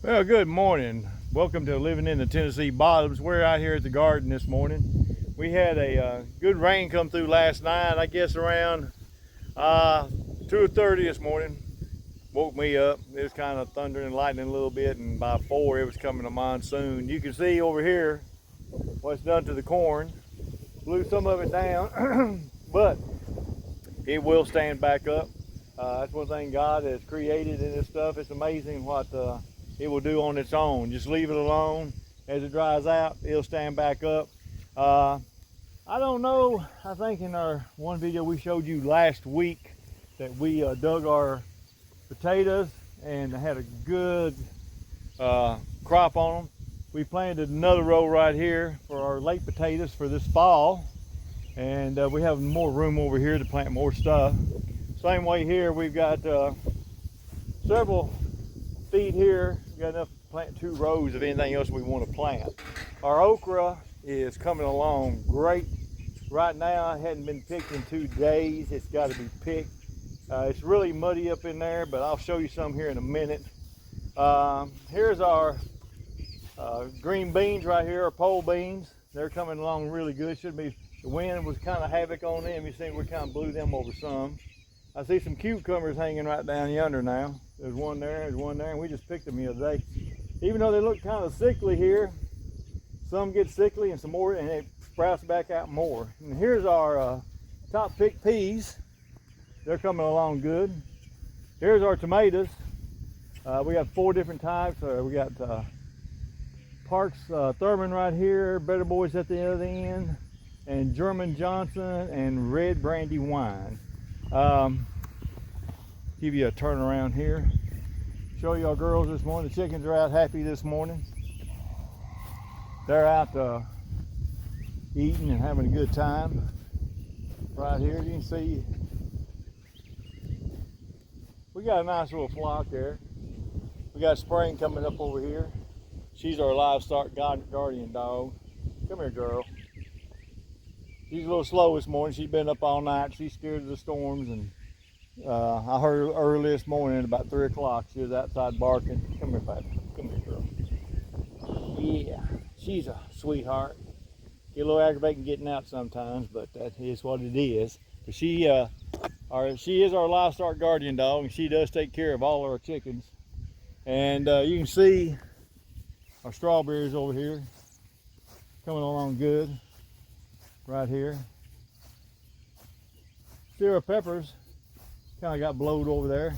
Well, good morning. Welcome to Living in the Tennessee Bottoms. We're out here at the garden this morning. We had a good rain come through last night, I guess around 2:30 this morning. Woke me up. It was kind of thundering and lightning a little bit, and by 4 it was coming a monsoon. You can see over here what's done to the corn. Blew some of it down, but it will stand back up. That's one thing God has created in this stuff. It's amazing what it will do on its own. Just leave it alone. As it dries out, it'll stand back up. I don't know, I think in our one video we showed you last week that we dug our potatoes and had a good crop on them. We planted another row right here for our late potatoes for this fall, and we have more room over here to plant more stuff. Same way here, we've got several feet here. We've got enough to plant 2 rows of anything else we want to plant. Our okra is coming along great. Right now, it hadn't been picked in 2 days. It's got to be picked. It's really muddy up in there, but I'll show you some here in a minute. Here's our green beans right here, our pole beans. They're coming along really good. Should be. The wind was kind of havoc on them. You see, we kind of blew them over some. I see some cucumbers hanging right down yonder now. There's one there, and we just picked them the other day. Even though they look kind of sickly here, some get sickly and some more, and it sprouts back out more. And here's our top picked peas. They're coming along good. Here's our tomatoes. We got 4 different types. We got Parks Thurman right here, Better Boys at the other end, and German Johnson and Red Brandywine. Give you a turn around here. Show y'all girls this morning. The chickens are out happy this morning. They're out eating and having a good time. Right here, you can see we got a nice little flock there. We got spring coming up over here. She's our livestock guardian dog. Come here, girl. She's a little slow this morning. She's been up all night. She's scared of the storms, and I heard her early this morning at about 3 o'clock. She was outside barking. Come here, baby. Come here, girl. Yeah, she's a sweetheart. Get a little aggravating getting out sometimes, but that is what it is. But she is our livestock guardian dog, and she does take care of all our chickens. And you can see our strawberries over here coming along good. Right here. See our peppers kind of got blowed over there.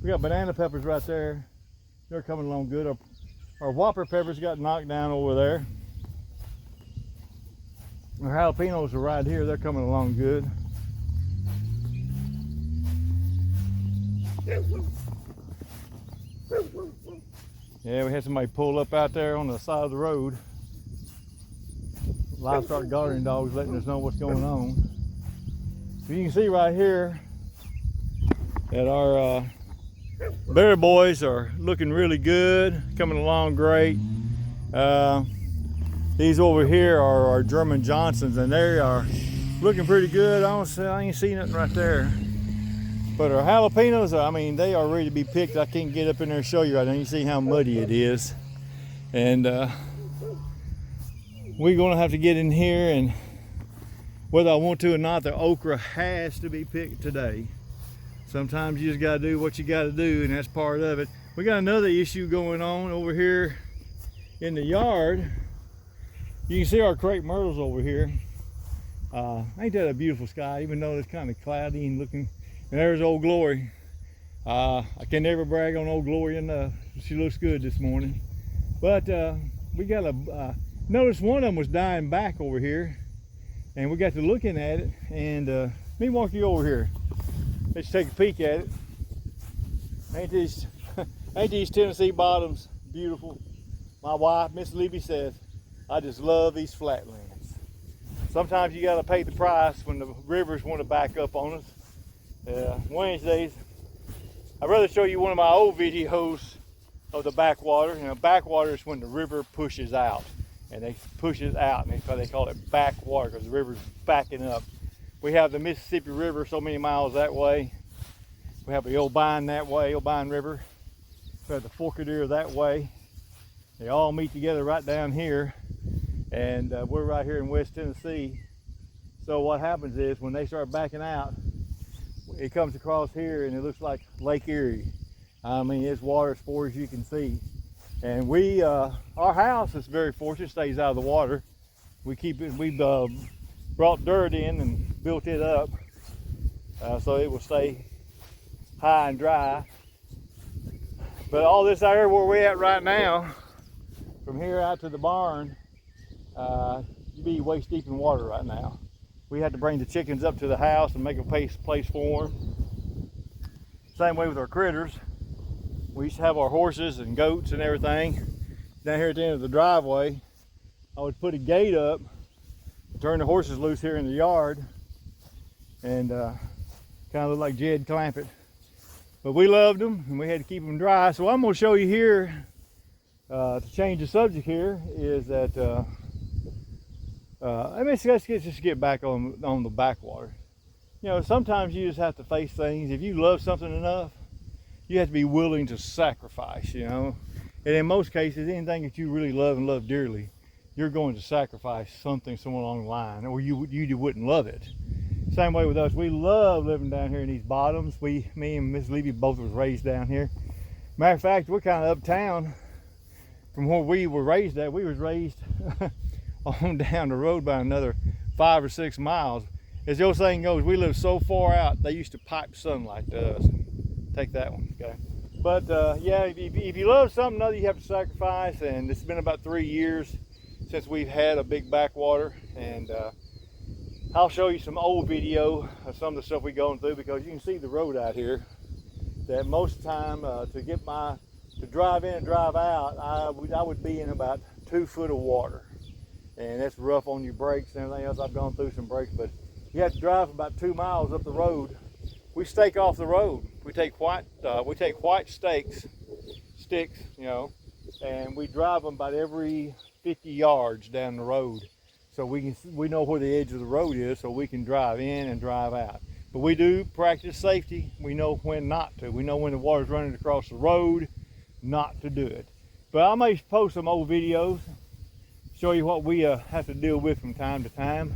We got banana peppers right there. They're coming along good. Our whopper peppers got knocked down over there. Our jalapenos are right here. They're coming along good. Yeah, we had somebody pull up out there on the side of the road. Livestock guardian dogs letting us know what's going on. So you can see right here that our Better Boys are looking really good, coming along great. These over here are our German Johnsons, and they are looking pretty good. I ain't seen nothing right there. But our jalapenos, I mean, they are ready to be picked. I can't get up in there and show you right now. You see how muddy it is. And we're gonna have to get in here, and whether I want to or not, the okra has to be picked today. Sometimes you just gotta do what you gotta do, and that's part of it. We got another issue going on over here in the yard. You can see our crepe myrtles over here. Ain't that a beautiful sky, even though it's kind of cloudy and looking. And there's Old Glory. I can never brag on Old Glory enough. She looks good this morning. But we got a notice one of them was dying back over here, and we got to looking at it, and let me walk you over here. Let's take a peek at it. Ain't these Tennessee bottoms beautiful? My wife, Miss Libby, says, I just love these flatlands. Sometimes you gotta pay the price when the rivers want to back up on us. Wednesdays, I'd rather show you one of my old videos of the backwater. You know, backwater is when the river pushes out. And they push it out, and they call it backwater because the river's backing up. We have the Mississippi River so many miles that way. We have the Obion that way, Obion River. We have the Forked Ear that way. They all meet together right down here, and we're right here in West Tennessee. So what happens is when they start backing out, it comes across here and it looks like Lake Erie. I mean, it's water as far as you can see. And we, our house is very fortunate, stays out of the water. We keep it, we've brought dirt in and built it up so it will stay high and dry. But all this out here where we're at right now, from here out to the barn, you'd be waist deep in water right now. We had to bring the chickens up to the house and make a place for them. Same way with our critters. We used to have our horses and goats and everything. Down here at the end of the driveway, I would put a gate up, turn the horses loose here in the yard, and kind of look like Jed Clampett. But we loved them and we had to keep them dry. So what I'm going to show you here, to change the subject here, is that let's just get back on the backwater. You know, sometimes you just have to face things. If you love something enough, you have to be willing to sacrifice, you know. And in most cases, anything that you really love and love dearly, you're going to sacrifice something somewhere along the line, or you wouldn't love it. Same way with us. We love living down here in these bottoms. Me and Miss Levy both was raised down here. Matter of fact, we're kind of uptown from where we were raised at. We was raised on down the road by another 5 or 6 miles. As the old saying goes, we live so far out, they used to pipe sunlight to us. Take that one, okay? But yeah, if you love something other, you have to sacrifice. And it's been about 3 years since we've had a big backwater, and I'll show you some old video of some of the stuff we're going through, because you can see the road out here. That most of the time to drive in and drive out, I would be in about 2 foot of water, and that's rough on your brakes and everything else. I've gone through some brakes, but you have to drive about 2 miles up the road. We stake off the road. We take white sticks, you know, and we drive them about every 50 yards down the road, so we know where the edge of the road is, so we can drive in and drive out. But we do practice safety. We know when not to. We know when the water's running across the road, not to do it. But I may post some old videos, show you what we have to deal with from time to time.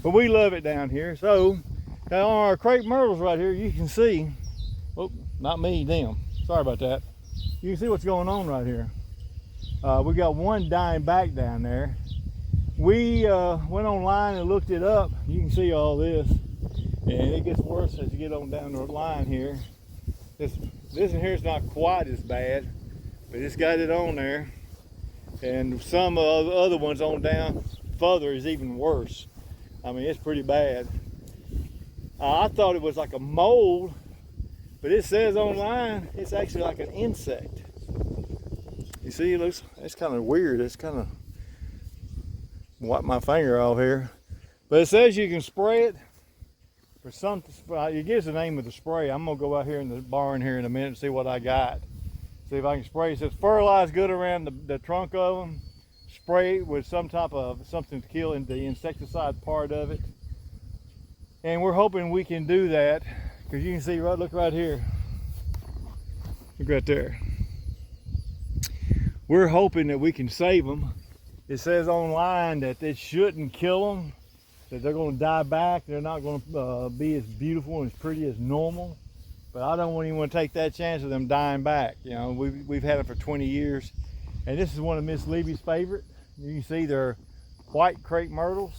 But we love it down here. So now on our crepe myrtles right here, you can see, oh, not me, them. Sorry about that. You can see what's going on right here. We got one dying back down there. We went online and looked it up. You can see all this, and it gets worse as you get on down the line here. This in here is not quite as bad, but it's got it on there. And some of the other ones on down further is even worse. I mean, it's pretty bad. I thought it was like a mold, but it says online it's actually like an insect. You see, it's kind of weird. It's kind of, wipe my finger off here, but it says you can spray it for something. It gives the name of the spray. I'm gonna go out here in the barn here in a minute and see what I got. See if I can spray. It says fertilize good around the trunk of them. Spray it with some type of something to kill the insecticide part of it. And we're hoping we can do that, because you can see look right here. Look right there. We're hoping that we can save them. It says online that it shouldn't kill them, that they're going to die back. They're not going to be as beautiful and as pretty as normal. But I don't even want to take that chance of them dying back. You know, we've had them for 20 years. And this is one of Miss Levy's favorite. You can see they're white crepe myrtles.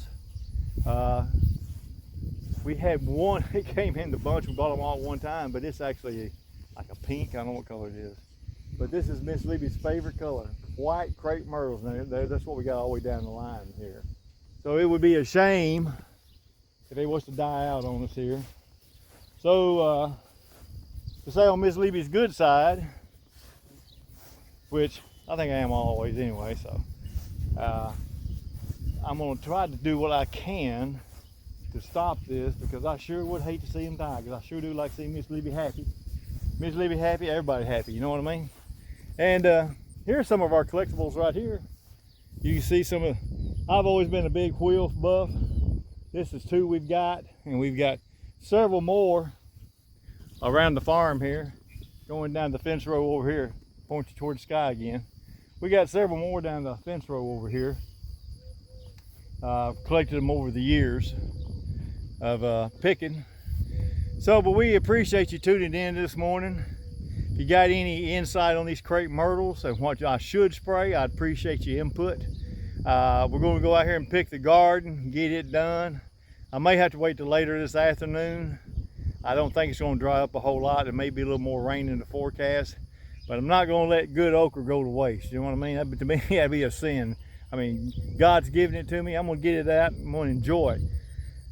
We had one, it came in the bunch, we bought them all at one time, but it's actually like a pink, I don't know what color it is. But this is Miss Levy's favorite color, white crepe myrtles. Now, that's what we got all the way down the line here. So it would be a shame if they was to die out on us here. So to say on Miss Levy's good side, which I think I am always anyway, so I'm gonna try to do what I can to stop this, because I sure would hate to see him die, because I sure do like seeing Miss Levy happy. Miss Levy happy, everybody happy, you know what I mean? And here's some of our collectibles right here. You can see some of, I've always been a big wheel buff. This is 2 we've got, and we've got several more around the farm here. Going down the fence row over here, pointing towards the sky again. We got several more down the fence row over here. Collected them over the years of picking. So, but we appreciate you tuning in this morning. If you got any insight on these crepe myrtles and what I should spray, I'd appreciate your input. We're going to go out here and pick the garden, get it done. I may have to wait till later this afternoon. I don't think it's going to dry up a whole lot. There may be a little more rain in the forecast, but I'm not going to let good okra go to waste. You know what I mean? To me, that'd be a sin. I mean, God's giving it to me. I'm going to get it out. I'm going to enjoy it.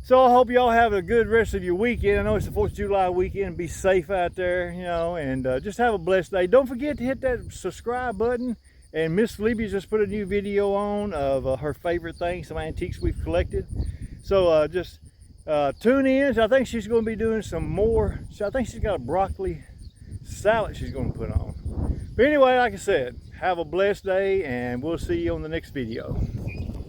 So I hope y'all have a good rest of your weekend. I know it's the 4th of July weekend. Be safe out there, you know, and just have a blessed day. Don't forget to hit that subscribe button. And Miss Felipe just put a new video on of her favorite things, some antiques we've collected. So just tune in. I think she's going to be doing some more. I think she's got a broccoli salad she's going to put on. But anyway, like I said, have a blessed day, and we'll see you on the next video.